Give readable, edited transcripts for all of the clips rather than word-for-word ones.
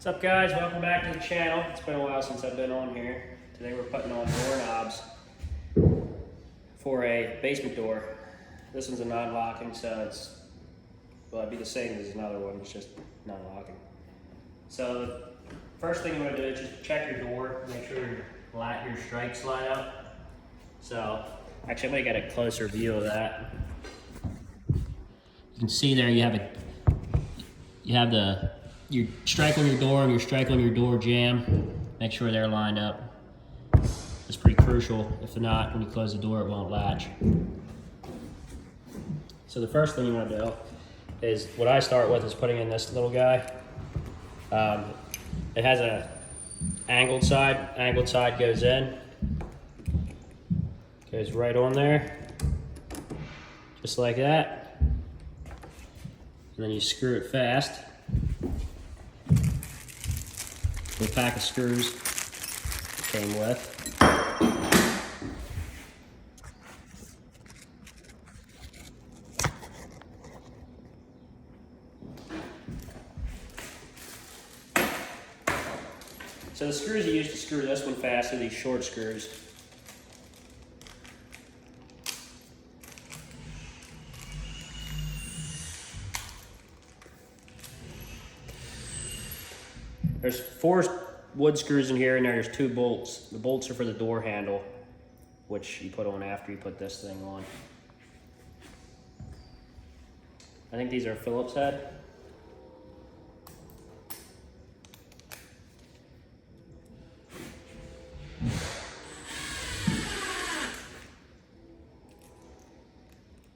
What's up, guys? Welcome back to the channel. It's been a while since I've been on here. Today we're putting on doorknobs for a basement door. This one's a non-locking, so it'd be the same as another one, it's just non-locking. So the first thing you want to do is just check your door, make sure your strikes line up. So actually I'm going to get a closer view of that. You can see there you have your strike on your door and your strike on your door jamb. Make sure they're lined up. It's pretty crucial. If not, when you close the door, it won't latch. So the first thing you want to do is, what I start with is putting in this little guy. It has a angled side. Angled side goes in. Goes right on there. Just like that. And then you screw it fast. The pack of screws it came with. So the screws you use to screw this one fast are these short screws. There's 4 wood screws in here, and there's 2 bolts. The bolts are for the door handle, which you put on after you put this thing on. I think these are Phillips head.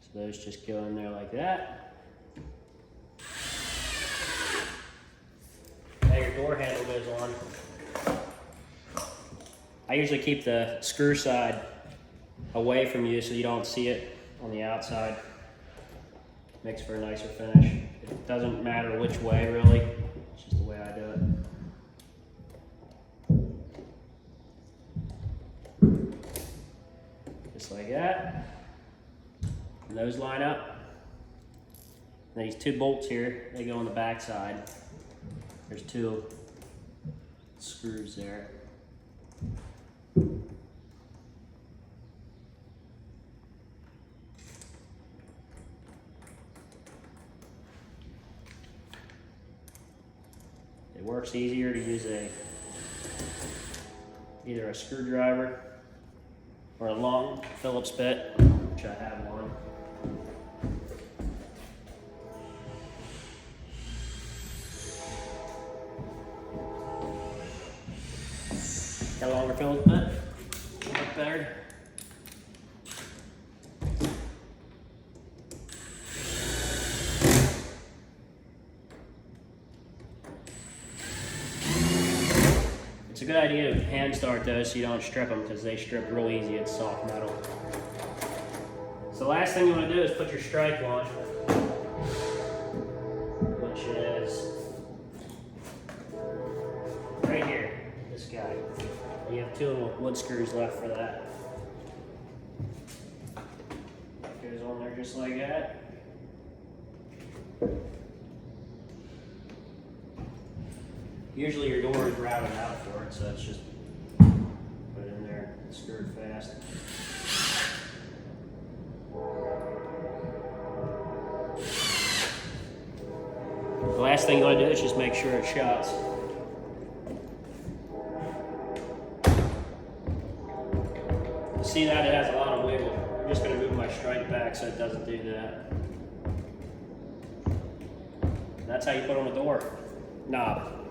So those just go in there like that. Door handle goes on. I usually keep the screw side away from you so you don't see it on the outside. Makes for a nicer finish. It doesn't matter which way really, it's just the way I do it. Just like that. And those line up. And these 2 bolts here, they go on the back side. There's 2 screws there. It works easier to use either a screwdriver or a long Phillips bit, which I have one. Got a longer Phillips bit, look better. It's a good idea to hand start those so you don't strip them, because they strip real easy. It's soft metal. So the last thing you want to do is put your strike on, which is right here, this guy. You have 2 little wood screws left for that. Goes on there just like that. Usually your door is routed out for it, so it's just put it in there and screw it fast. The last thing you want to do is just make sure it shuts. See that? It has a lot of wiggle. I'm just going to move my strike back so it doesn't do that. That's how you put on a door knob.